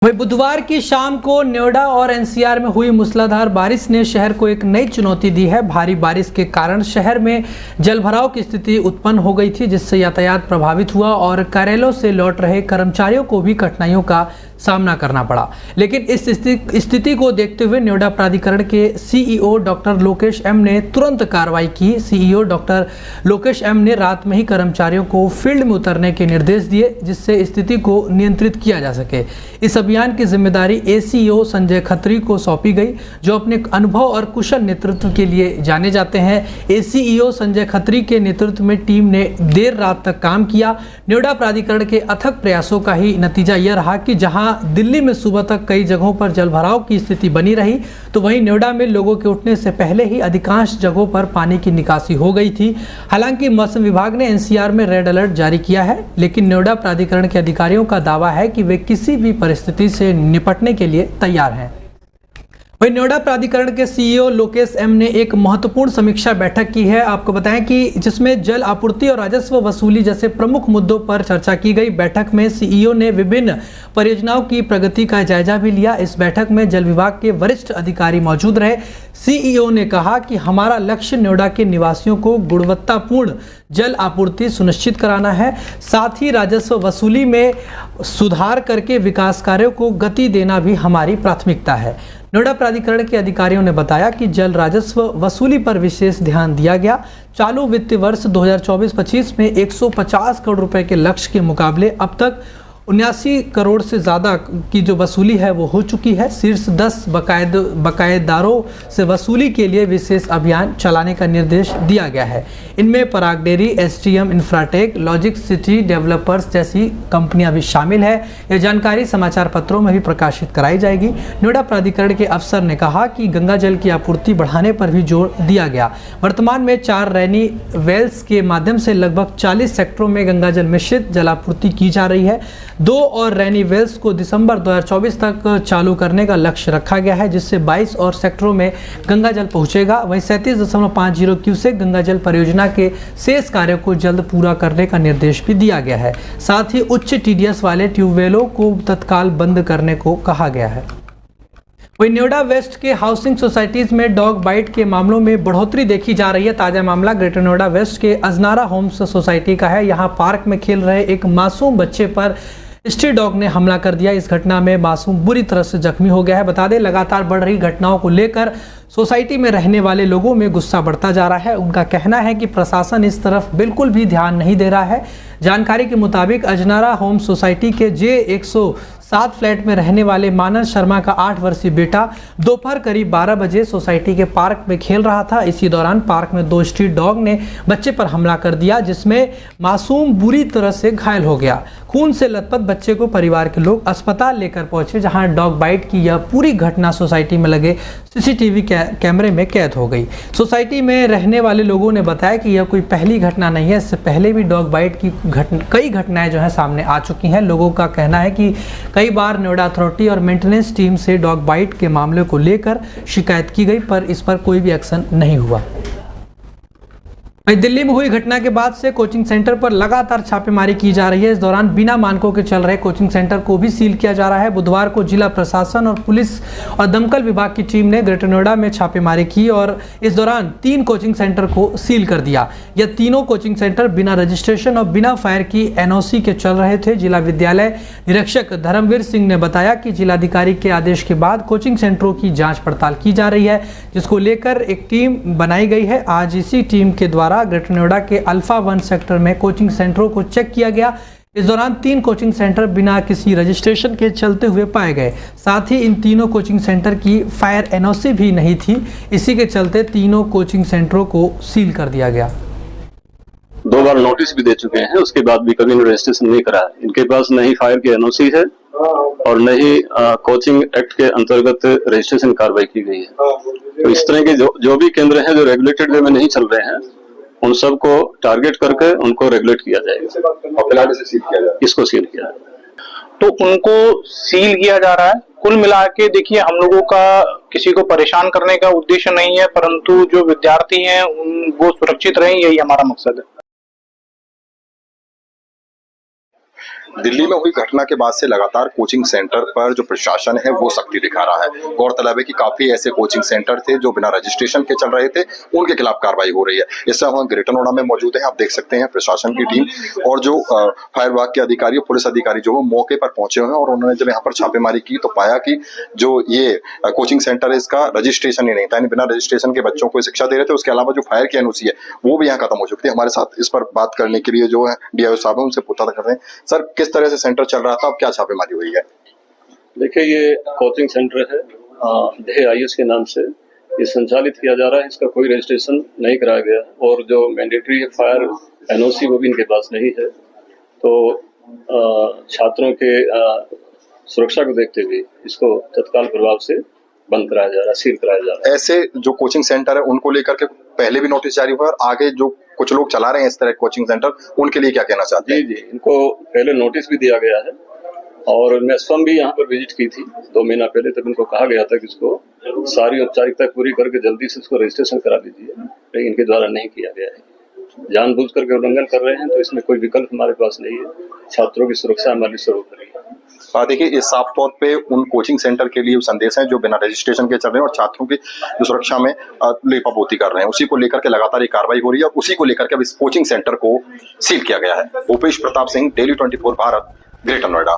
वहीं बुधवार की शाम को नोएडा और एनसीआर में हुई मूसलाधार बारिश ने शहर को एक नई चुनौती दी है। भारी बारिश के कारण शहर में जलभराव की स्थिति उत्पन्न हो गई थी, जिससे यातायात प्रभावित हुआ और कार्यालयों से लौट रहे कर्मचारियों को भी कठिनाइयों का सामना करना पड़ा। लेकिन इस स्थिति को देखते हुए नोएडा प्राधिकरण के सीईओ डॉक्टर लोकेश एम ने तुरंत कार्रवाई की। सीईओ डॉक्टर लोकेश एम ने रात में ही कर्मचारियों को फील्ड में उतरने के निर्देश दिए, जिससे स्थिति को नियंत्रित किया जा सके। इस अभियान की जिम्मेदारी एसीओ संजय खत्री को सौंपी गई, जो अपने अनुभव और कुशल नेतृत्व के लिए जाने जाते हैं। एसीईओ संजय खत्री के नेतृत्व में टीम ने देर रात तक काम किया। नोएडा प्राधिकरण के अथक प्रयासों का ही नतीजा यह रहा कि जहां दिल्ली में सुबह तक कई जगहों पर जलभराव की स्थिति बनी रही, तो वहीं नोएडा में लोगों के उठने से पहले ही अधिकांश जगहों पर पानी की निकासी हो गई थी। हालांकि मौसम विभाग ने एनसीआर में रेड अलर्ट जारी किया है, लेकिन नोएडा प्राधिकरण के अधिकारियों का दावा है कि वे किसी भी परिस्थिति से निपटने के लिए तैयार हैं। वहीं नोएडा प्राधिकरण के सीईओ लोकेश एम ने एक महत्वपूर्ण समीक्षा बैठक की है। आपको बताएं कि जिसमें जल आपूर्ति और राजस्व वसूली जैसे प्रमुख मुद्दों पर चर्चा की गई। बैठक में सीईओ ने विभिन्न परियोजनाओं की प्रगति का जायजा भी लिया। इस बैठक में जल विभाग के वरिष्ठ अधिकारी मौजूद रहे। सीईओ ने कहा कि हमारा लक्ष्य नोएडा के निवासियों को गुणवत्तापूर्ण जल आपूर्ति सुनिश्चित कराना है। साथ ही राजस्व वसूली में सुधार करके विकास कार्यों को गति देना भी हमारी प्राथमिकता है। नोएडा प्राधिकरण के अधिकारियों ने बताया कि जल राजस्व वसूली पर विशेष ध्यान दिया गया। चालू वित्तीय वर्ष 2024-25 में 150 करोड़ रुपए के लक्ष्य के मुकाबले अब तक 79 करोड़ से ज़्यादा की जो वसूली है वो हो चुकी है। शीर्ष 10 बकायेदारों से वसूली के लिए विशेष अभियान चलाने का निर्देश दिया गया है। इनमें Parag Dairy, STM Infratech, Logic City Developers जैसी कंपनियां भी शामिल है। यह जानकारी समाचार पत्रों में भी प्रकाशित कराई जाएगी। नोएडा प्राधिकरण के अफसर ने कहा कि गंगा जल की आपूर्ति बढ़ाने पर भी जोर दिया गया। वर्तमान में 4 रैनी वेल्स के माध्यम से लगभग 40 सेक्टरों में गंगा जल मिश्रित जलापूर्ति की जा रही है। 2 और रैनी वेल्स को दिसंबर 2024 तक चालू करने का लक्ष्य रखा गया है, जिससे 22 और सेक्टरों में गंगा जल पहुंचेगा। वहीं 37.50 क्यूसेक गंगा जल परियोजना के शेष कार्यों को जल्द पूरा करने का निर्देश भी दिया गया है। साथ ही उच्च टीडीएस वाले ट्यूबवेलों को तत्काल बंद करने को कहा गया है। वहीं नोएडा वेस्ट के हाउसिंग सोसाइटीज में डॉग बाइट के मामलों में बढ़ोतरी देखी जा रही है। ताजा मामला ग्रेटर नोएडा वेस्ट के अजनारा होम्स सोसाइटी का है। यहां पार्क में खेल रहे एक मासूम बच्चे पर स्ट्रीट डॉग ने हमला कर दिया। इस घटना में मासूम बुरी तरह से जख्मी हो गया है। बता दें, लगातार बढ़ रही घटनाओं को लेकर सोसाइटी में रहने वाले लोगों में गुस्सा बढ़ता जा रहा है। उनका कहना है कि प्रशासन इस तरफ बिल्कुल भी ध्यान नहीं दे रहा है। जानकारी के मुताबिक अजनारा होम सोसाइटी के J107 फ्लैट में रहने वाले मानस शर्मा का 8 वर्षीय बेटा दोपहर करीब 12 बजे सोसाइटी के पार्क में खेल रहा था। इसी दौरान पार्क में 2 स्ट्रीट डॉग ने बच्चे पर हमला कर दिया, जिसमें मासूम बुरी तरह से घायल हो गया। खून से लथपथ बच्चे को परिवार के लोग अस्पताल लेकर पहुंचे, जहां डॉग बाइट की यह पूरी घटना सोसाइटी में लगे सीसीटीवी कैमरे में कैद हो गई। सोसाइटी में रहने वाले लोगों ने बताया कि यह कोई पहली घटना नहीं है। इससे पहले भी डॉग बाइट की कई घटनाएं जो है सामने आ चुकी हैं। लोगों का कहना है कि कई बार नोएडा अथॉरिटी और मेंटेनेंस टीम से डॉग बाइट के मामले को लेकर शिकायत की गई, पर इस पर कोई भी एक्शन नहीं हुआ। दिल्ली में हुई घटना के बाद से कोचिंग सेंटर पर लगातार छापेमारी की जा रही है। इस दौरान बिना मानकों के चल रहे कोचिंग सेंटर को भी सील किया जा रहा है। बुधवार को जिला प्रशासन और पुलिस और दमकल विभाग की टीम ने ग्रेटर नोएडा में छापेमारी की और इस दौरान 3 कोचिंग सेंटर को सील कर दिया। यह तीनों कोचिंग सेंटर बिना रजिस्ट्रेशन और बिना फायर की एनओसी के चल रहे थे। जिला विद्यालय निरीक्षक धर्मवीर सिंह ने बताया कि जिलाधिकारी के आदेश के बाद कोचिंग सेंटरों की जाँच पड़ताल की जा रही है, जिसको लेकर एक टीम बनाई गई है। आज इसी टीम के द्वारा ग्रेटर नोएडा के अल्फा 1 सेक्टर में कोचिंग सेंटरों को चेक किया गया। इस दौरान 3 कोचिंग सेंटर बिना किसी रजिस्ट्रेशन के चलते हुए पाए गए। साथ ही इन तीनों कोचिंग सेंटर की फायर एनओसी भी नहीं थी। इसी के चलते तीनों कोचिंग सेंटरों को सील कर दिया गया। 2 बार नोटिस भी दे चुके हैं, उसके बाद भी कभी रजिस्ट्रेशन नहीं करा। इनके पास न ही फायर की एनओसी है और न ही कोचिंग एक्ट के अंतर्गत रजिस्ट्रेशन कार्रवाई की गई है। तो इस तरह के जो भी केंद्र हैं जो रेगुलेटेड वे में नहीं चल रहे हैं, उन सबको टारगेट करके उनको रेगुलेट किया जाएगा। इसको सील किया जाएगा। तो उनको सील किया जा रहा है। कुल मिला के देखिए, हम लोगों का किसी को परेशान करने का उद्देश्य नहीं है, परंतु जो विद्यार्थी हैं वो सुरक्षित रहें, यही हमारा मकसद है। दिल्ली में हुई घटना के बाद से लगातार कोचिंग सेंटर पर जो प्रशासन है वो सख्ती दिखा रहा है। गौरतलब है कि काफी ऐसे कोचिंग सेंटर थे जो बिना रजिस्ट्रेशन के चल रहे थे, उनके खिलाफ कार्रवाई हो रही है। इस समय हम ग्रेटर नोएडा में मौजूद हैं। आप देख सकते हैं प्रशासन की टीम और जो फायर विभाग के अधिकारी और पुलिस अधिकारी जो मौके पर पहुंचे हुए हैं, और उन्होंने जब यहाँ पर छापेमारी की तो पाया कि जो ये कोचिंग सेंटर है इसका रजिस्ट्रेशन ही नहीं था, बिना रजिस्ट्रेशन के बच्चों को शिक्षा दे रहे थे। उसके अलावा जो फायर की एनओसी है वो भी यहाँ खत्म हो चुकी थी। हमारे साथ इस पर बात करने के लिए जो है डीआईओ साहब है, उनसे पूछा कर रहे हैं, सर किस तरह से सेंटर चल रहा था, अब क्या छापेमारी हुई है? देखिए, ये कोचिंग सेंटर है DAIS के नाम से ये संचालित किया जा रहा है। इसका कोई रजिस्ट्रेशन नहीं कराया गया और जो मैंडेटरी है फायर एनओसी वो भी इनके पास नहीं है। तो छात्रों के सुरक्षा को देखते हुए इसको तत्काल प्रभाव से बंद कराया जा रहा है, सील कराया जा रहा है। ऐसे जो कोचिंग सेंटर है उनको लेकर के पहले भी नोटिस जारी हुआ है, और आगे जो कुछ लोग चला रहे हैं इस तरह कोचिंग सेंटर, उनके लिए क्या कहना चाहते हैं? जी, इनको पहले नोटिस भी दिया गया है और मैं स्वयं भी यहाँ पर विजिट की थी 2 महीना पहले। तब इनको कहा गया था कि इसको सारी औपचारिकता पूरी करके जल्दी से इसको रजिस्ट्रेशन करा दीजिए, लेकिन इनके द्वारा नहीं किया गया है। जानबूझ करके उल्लंघन कर रहे हैं, तो इसमें कोई विकल्प हमारे पास नहीं है। छात्रों की सुरक्षा हमारी सर्वोपरि है। देखिए, ये साफ तौर पे उन कोचिंग सेंटर के लिए संदेश है जो बिना रजिस्ट्रेशन के चल रहे हैं और छात्रों की जो सुरक्षा में लेपापोती कर रहे हैं, उसी को लेकर के लगातार ये कार्रवाई हो रही है और उसी को लेकर के अब इस कोचिंग सेंटर को सील किया गया है। Bhupesh Pratap Singh, daily 24 Bharat, greater Noida.